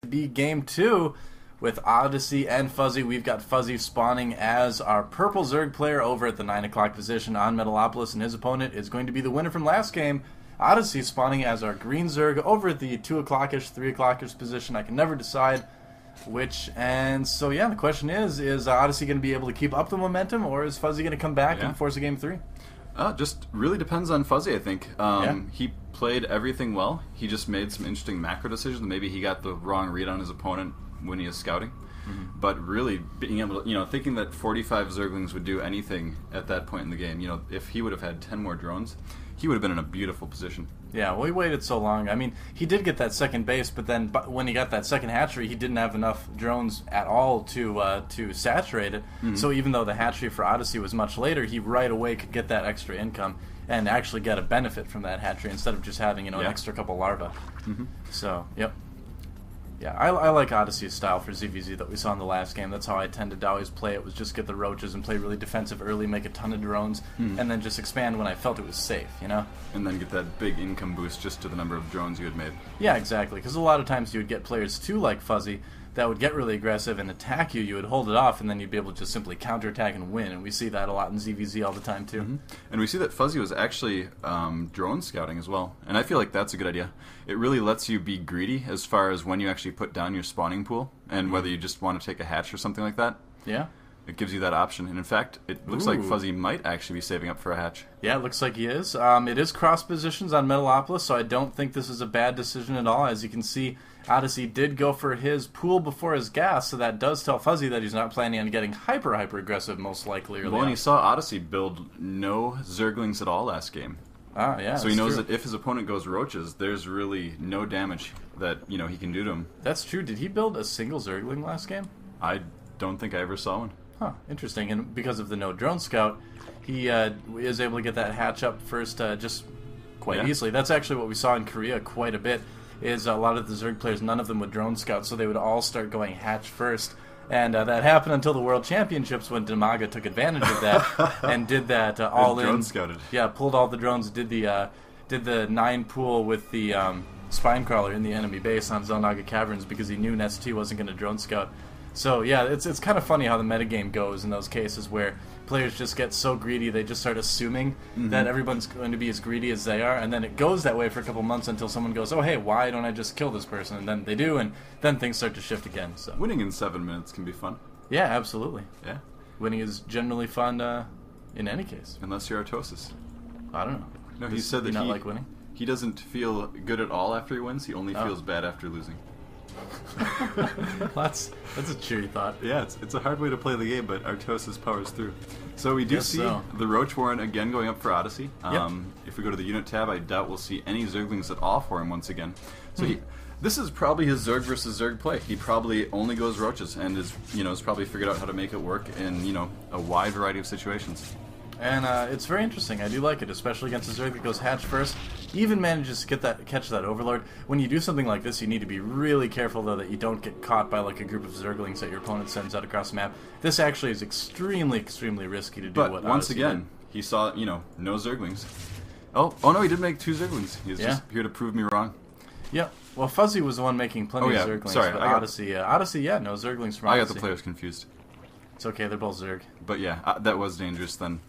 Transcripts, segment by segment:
Be game 2 with Odyssey and Fuzzy. We've got Fuzzy spawning as our purple Zerg player over at the 9 o'clock position on Metalopolis, and his opponent is going to be the winner from last game. Odyssey spawning as our green Zerg over at the 2 o'clock-ish, 3 o'clock-ish position. I can never decide which. And so, yeah, the question is Odyssey going to be able to keep up the momentum, or is Fuzzy going to come back and force a game 3? Just really depends on Fuzzy, I think. He played everything well. He just made some interesting macro decisions. Maybe he got the wrong read on his opponent when he is scouting. But really, being able to, thinking that 45 Zerglings would do anything at that point in the game, if he would have had 10 more drones, he would have been in a beautiful position. Yeah, well, he waited so long. I mean, he did get that second base, but then when he got that second hatchery, he didn't have enough drones at all to saturate it. So even though the hatchery for Odyssey was much later, he right away could get that extra income and actually get a benefit from that hatchery instead of just having an extra couple larvae. So, yep. Yeah, I like Odyssey's style for ZVZ that we saw in the last game. That's how I tended to always play it, was just get the roaches and play really defensive early, make a ton of drones, and then just expand when I felt it was safe, And then get that big income boost just to the number of drones you had made. Yeah, exactly, because a lot of times you would get players too like Fuzzy that would get really aggressive and attack you. You would hold it off, and then you'd be able to just simply counterattack and win, and we see that a lot in ZVZ all the time too. And we see that Fuzzy was actually drone scouting as well, and I feel like that's a good idea. It really lets you be greedy as far as when you actually put down your spawning pool, and whether you just want to take a hatch or something like that. Yeah. It gives you that option, and in fact, it looks like Fuzzy might actually be saving up for a hatch. Yeah, it looks like he is. It is cross positions on Metalopolis, so I don't think this is a bad decision at all. As you can see, Odyssey did go for his pool before his gas, so that does tell Fuzzy that he's not planning on getting hyper aggressive, most likely. Well, and he saw Odyssey build no Zerglings at all last game. Ah, yeah. So he knows that if his opponent goes roaches, there's really no damage that he can do to him. That's true. Did he build a single Zergling last game? I don't think I ever saw one. Huh, interesting. And because of the no drone scout, he is able to get that hatch up first just quite easily. That's actually what we saw in Korea quite a bit, is a lot of the Zerg players, none of them would drone scout, so they would all start going hatch first. And that happened until the World Championships, when Damaga took advantage of that and did that all in. Drone scouted. Yeah, pulled all the drones, did the 9 pool with the spine crawler in the enemy base on Zelnaga Caverns because he knew Nest T wasn't going to drone scout. So yeah, it's kind of funny how the metagame goes in those cases where players just get so greedy they just start assuming that everyone's going to be as greedy as they are, and then it goes that way for a couple months until someone goes, oh hey, why don't I just kill this person? And then they do, and then things start to shift again. So winning in 7 minutes can be fun. Yeah, absolutely. Yeah, winning is generally fun in any case. Unless you're Artosis. I don't know. No, he said that not like winning. He doesn't feel good at all after he wins. He only feels bad after losing. That's a cheery thought. Yeah, it's a hard way to play the game, but Artosis powers through. So we do see the Roach Warren again going up for Odyssey. If we go to the unit tab, I doubt we'll see any Zerglings at all for him once again. So this is probably his Zerg versus Zerg play. He probably only goes roaches and has probably figured out how to make it work in a wide variety of situations. And it's very interesting. I do like it, especially against a Zerg that goes hatch first. Even manages to catch that Overlord. When you do something like this, you need to be really careful, though, that you don't get caught by like a group of Zerglings that your opponent sends out across the map. This actually is extremely, extremely risky to do. But once again, he saw no Zerglings. Oh no, he did make 2 Zerglings. He's just here to prove me wrong. Yeah. Well, Fuzzy was the one making plenty of Zerglings. Sorry, but Odyssey, no Zerglings from Odyssey. I got the players confused. It's okay, they're both Zerg. But yeah, that was dangerous then.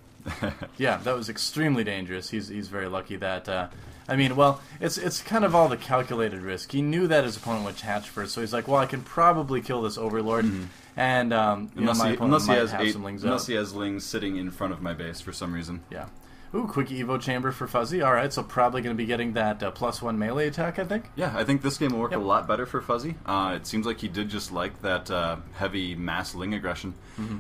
Yeah, that was extremely dangerous. He's very lucky that. It's kind of all the calculated risk. He knew that his opponent would hatch first, so he's like, well, I can probably kill this Overlord, and my opponent might have some lings out. Unless he has lings sitting in front of my base for some reason. Yeah. Ooh, quick Evo chamber for Fuzzy. All right, so probably going to be getting that +1 melee attack, I think. Yeah, I think this game will work a lot better for Fuzzy. It seems like he did just like that heavy mass ling aggression,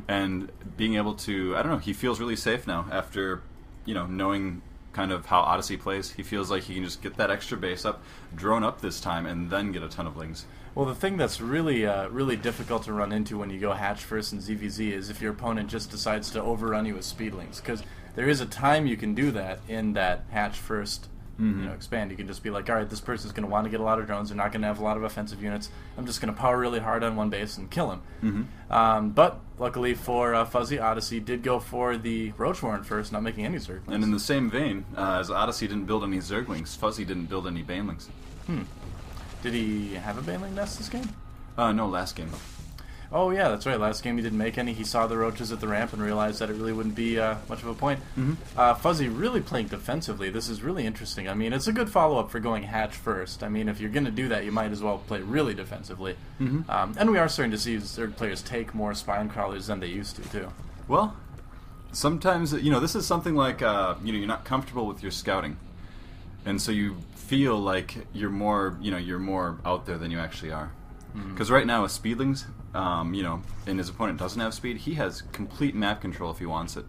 and being able to, I don't know, he feels really safe now after, knowing kind of how Odyssey plays. He feels like he can just get that extra base up, drone up this time, and then get a ton of lings. Well, the thing that's really really difficult to run into when you go hatch first in ZVZ is if your opponent just decides to overrun you with speedlings, because there is a time you can do that in that hatch first expand. You can just be like, all right, this person's going to want to get a lot of drones. They're not going to have a lot of offensive units. I'm just going to power really hard on one base and kill him. But luckily for Fuzzy, Odyssey did go for the Roach Warren first, not making any Zerglings. And in the same vein, as Odyssey didn't build any Zerglings, Fuzzy didn't build any Banelings. Did he have a Baneling nest this game? No, last game. Oh, yeah, that's right. Last game he didn't make any. He saw the roaches at the ramp and realized that it really wouldn't be much of a point. Fuzzy really playing defensively. This is really interesting. I mean, it's a good follow-up for going hatch first. I mean, if you're going to do that, you might as well play really defensively. And we are starting to see Zerg players take more spine crawlers than they used to, too. Well, sometimes, this is something like, you're not comfortable with your scouting. And so you feel like you're more out there than you actually are. Because right now with Speedlings, and his opponent doesn't have speed, he has complete map control if he wants it.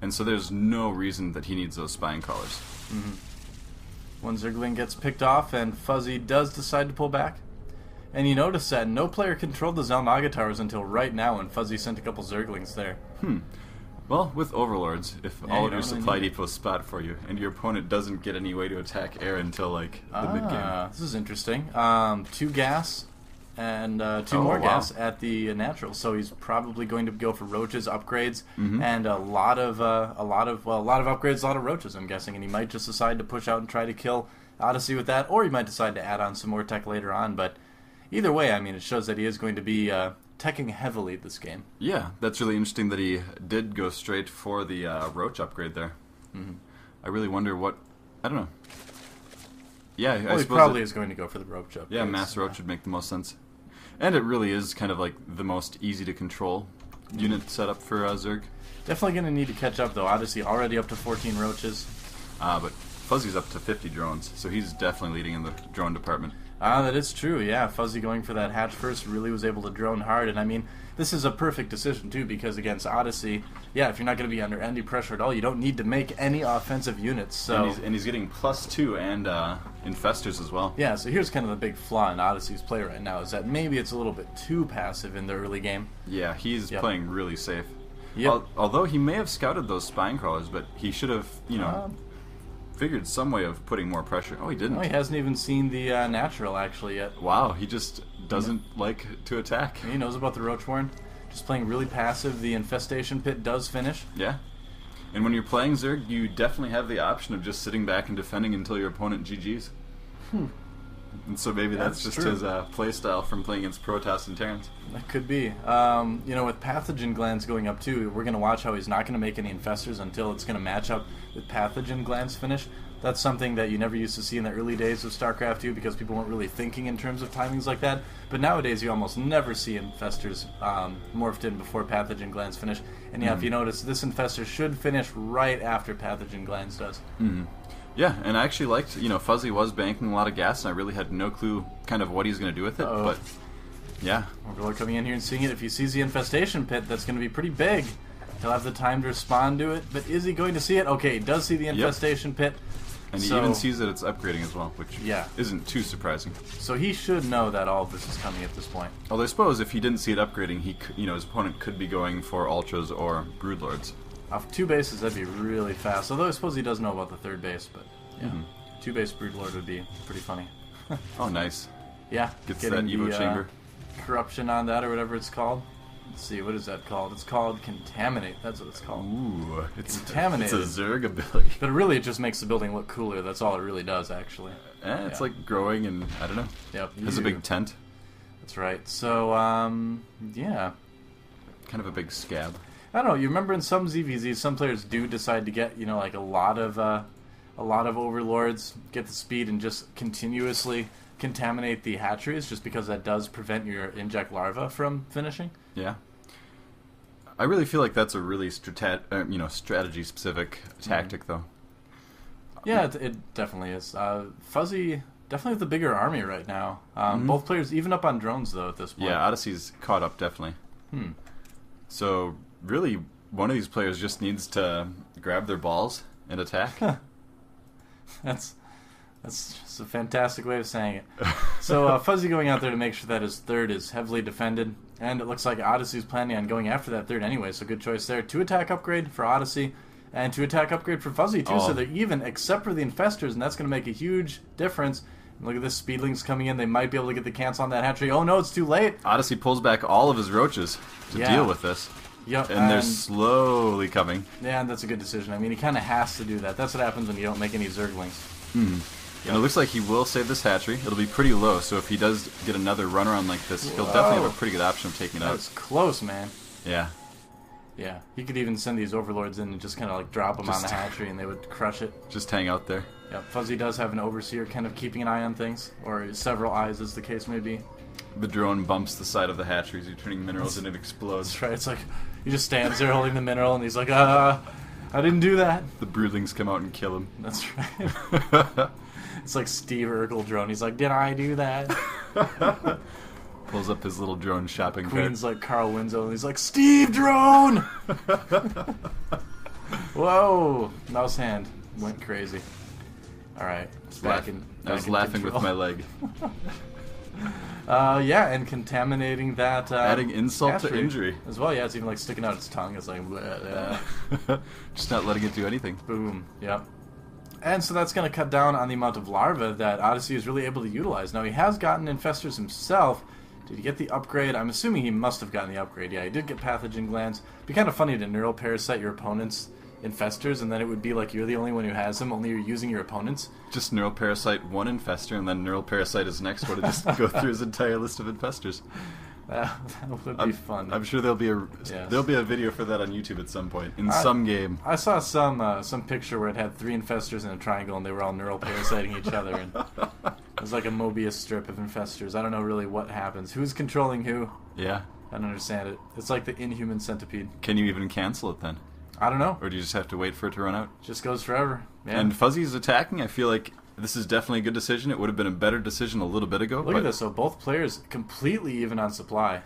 And so there's no reason that he needs those spine crawlers. One Zergling gets picked off, and Fuzzy does decide to pull back. And you notice that no player controlled the Zelnaga towers until right now when Fuzzy sent a couple Zerglings there. Well, with Overlords, if all of your supply depots spot for you, and your opponent doesn't get any way to attack air until, like, the mid-game. This is interesting. 2 gas and 2 more gas at the natural, so he's probably going to go for roaches, upgrades, and a lot of upgrades, a lot of roaches, I'm guessing, and he might just decide to push out and try to kill Odyssey with that, or he might decide to add on some more tech later on, but either way, I mean, it shows that he is going to be teching heavily this game. Yeah, that's really interesting that he did go straight for the roach upgrade there. I really wonder what... I don't know. Yeah, I suppose he probably is going to go for the roach upgrade. Yeah, mass roach would make the most sense. And it really is kind of like the most easy to control unit setup for Zerg. Definitely going to need to catch up, though. Odyssey already up to 14 roaches. But Fuzzy's up to 50 drones, so he's definitely leading in the drone department. That is true, yeah. Fuzzy going for that hatch first really was able to drone hard, and I mean, this is a perfect decision, too, because against Odyssey, yeah, if you're not going to be under any pressure at all, you don't need to make any offensive units, so... And he's getting +2 and infestors as well. Yeah, so here's kind of the big flaw in Odyssey's play right now, is that maybe it's a little bit too passive in the early game. Yeah, he's playing really safe. Although he may have scouted those spine crawlers, but he should have, figured some way of putting more pressure. Oh, he didn't. No, he hasn't even seen the natural, actually, yet. Wow, he just doesn't like to attack. He knows about the Roach Warren. Just playing really passive. The Infestation Pit does finish. Yeah. And when you're playing Zerg, you definitely have the option of just sitting back and defending until your opponent GG's. And so maybe that's just his play style from playing against Protoss and Terrans. That could be. With Pathogen Glands going up too, we're going to watch how he's not going to make any Infestors until it's going to match up with Pathogen Glands finish. That's something that you never used to see in the early days of StarCraft 2 because people weren't really thinking in terms of timings like that. But nowadays you almost never see Infestors morphed in before Pathogen Glands finish. And yeah, if you notice, this Infestor should finish right after Pathogen Glands does. Yeah, and I actually liked, Fuzzy was banking a lot of gas, and I really had no clue kind of what he's going to do with it, but yeah. We're coming in here and seeing it. If he sees the Infestation Pit, that's going to be pretty big. He'll have the time to respond to it, but is he going to see it? Okay, he does see the Infestation Pit. And he even sees that it's upgrading as well, which isn't too surprising. So he should know that all of this is coming at this point. Although I suppose if he didn't see it upgrading, his opponent could be going for Ultras or Broodlords. Off 2 bases, that'd be really fast. Although I suppose he does know about the 3rd base, but yeah. 2-base Broodlord would be pretty funny. Oh, nice. Yeah. Gets that Evo chamber. Corruption on that, or whatever it's called. Let's see, what is that called? It's called Contaminate. That's what it's called. Ooh, Contaminate. It's a Zerg ability. But really, it just makes the building look cooler. That's all it really does, actually. It's like growing and, I don't know. Yep. Has a big tent. That's right. So, yeah. Kind of a big scab. I don't know. You remember in some ZVZs, some players do decide to get, like a lot of overlords, get the speed, and just continuously contaminate the hatcheries, just because that does prevent your inject larva from finishing. Yeah. I really feel like that's a really strategy-specific tactic, though. Yeah, it definitely is. Fuzzy definitely with the bigger army right now. Both players even up on drones, though, at this point. Yeah, Odyssey's caught up, definitely. So, really, one of these players just needs to grab their balls and attack. That's just a fantastic way of saying it. So Fuzzy going out there to make sure that his 3rd is heavily defended, and it looks like Odyssey's planning on going after that 3rd anyway, so good choice there. 2-attack upgrade for Odyssey, and 2-attack upgrade for Fuzzy too, so they're even, except for the Infestors, and that's going to make a huge difference. And look at this, Speedlings coming in, they might be able to get the cancel on that hatchery. Oh no, it's too late! Odyssey pulls back all of his roaches to deal with this. Yep, and they're slowly coming. Yeah, and that's a good decision. I mean, he kind of has to do that. That's what happens when you don't make any Zerglings. And it looks like he will save this hatchery. It'll be pretty low, so if he does get another runaround like this, he'll definitely have a pretty good option of taking it out. That's close, man. Yeah. Yeah, he could even send these overlords in and just kind of like drop them on the hatchery and they would crush it. Just hang out there. Yep, Fuzzy does have an overseer kind of keeping an eye on things, or several eyes as the case may be. The drone bumps the side of the hatchery as you're turning minerals and it explodes. That's right, it's like, he just stands there holding the mineral and he's like, I didn't do that. The broodlings come out and kill him. That's right. It's like Steve Urkel drone, he's like, did I do that? Pulls up his little drone shopping cart. Queen's like Carl Winslow, and he's like, Steve Drone! Whoa! Mouse hand went crazy. Alright, I was laughing with my leg. Yeah, and contaminating that. Adding insult to injury. As well, yeah, it's even like sticking out its tongue. It's like, just not letting it do anything. Boom, yep. And so that's going to cut down on the amount of larvae that Odyssey is really able to utilize. Now, he has gotten infestors himself. Did he get the upgrade? I'm assuming he must have gotten the upgrade. Yeah, he did get pathogen glands. It'd be kind of funny to neural parasite your opponent's infestors, and then it would be like you're the only one who has them, only you're using your opponent's. Just neural parasite one infestor, and then neural parasite his next one to just go through his entire list of infestors. That would be fun. I'm sure there'll be a video for that on YouTube at some point in some game. I saw some picture where it had 3 infestors in a triangle, and they were all neural parasiting each other, and it was like a Mobius strip of infestors. I don't know really what happens. Who's controlling who? Yeah, I don't understand it. It's like the Inhuman Centipede. Can you even cancel it then? I don't know. Or do you just have to wait for it to run out? Just goes forever. Yeah. And Fuzzy's attacking. I feel like this is definitely a good decision. It would have been a better decision a little bit ago. Look at this. So both players completely even on supply.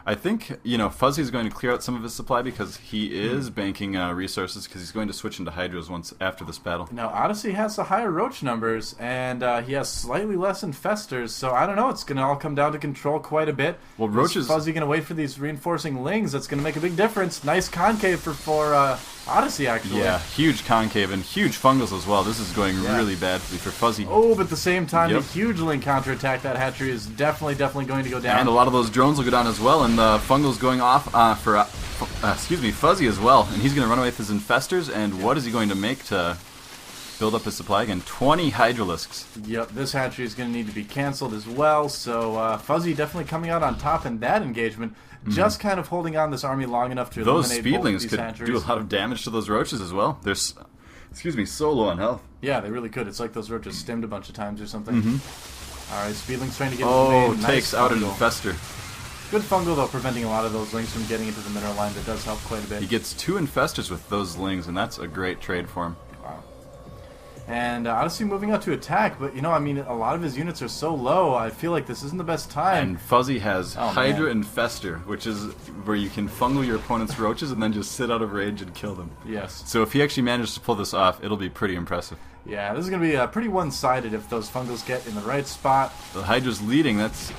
I think, Fuzzy's going to clear out some of his supply because he is banking resources because he's going to switch into Hydras once after this battle. Now, Odyssey has the higher roach numbers, and he has slightly less infestors, so I don't know. It's going to all come down to control quite a bit. Well, roaches... Is Fuzzy going to wait for these reinforcing lings? That's going to make a big difference. Nice concave for Odyssey, actually. Yeah, huge concave and huge fungals as well. This is going really badly for Fuzzy. Oh, but at the same time, the huge ling counterattack that hatchery is definitely going to go down. And a lot of those drones will go down as well, and the fungals going off for Fuzzy as well. And he's going to run away with his infestors, and what is he going to make to build up his supply again? 20 Hydralisks. Yep, this hatchery is going to need to be canceled as well, so Fuzzy definitely coming out on top in that engagement. Just kind of holding on this army long enough to eliminate both of these hatcheries. Could do a lot of damage to those roaches as well. They're, so low on health. Yeah, they really could. It's like those roaches stemmed a bunch of times or something. Alright, Speedling's trying to get into the main. nice Takes out an fungal. infestor. Good fungal, though, preventing a lot of those lings from getting into the mineral line. That does help quite a bit. He gets 2 infestors with those lings, and that's a great trade for him. Wow. And Odyssey moving out to attack, but, a lot of his units are so low, I feel like this isn't the best time. And Fuzzy has Hydra Infestor, which is where you can fungal your opponent's roaches and then just sit out of range and kill them. Yes. So if he actually manages to pull this off, it'll be pretty impressive. Yeah, this is going to be pretty one-sided if those fungals get in the right spot. The Hydra's leading, that's...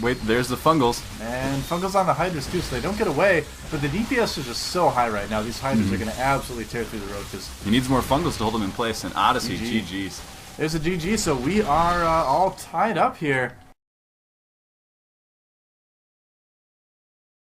wait, there's the fungals. And fungals on the Hydras too, so they don't get away. But the DPS is just so high right now. These Hydras are going to absolutely tear through the roaches. He needs more fungals to hold him in place. And Odyssey, GG's. There's a GG, so we are all tied up here.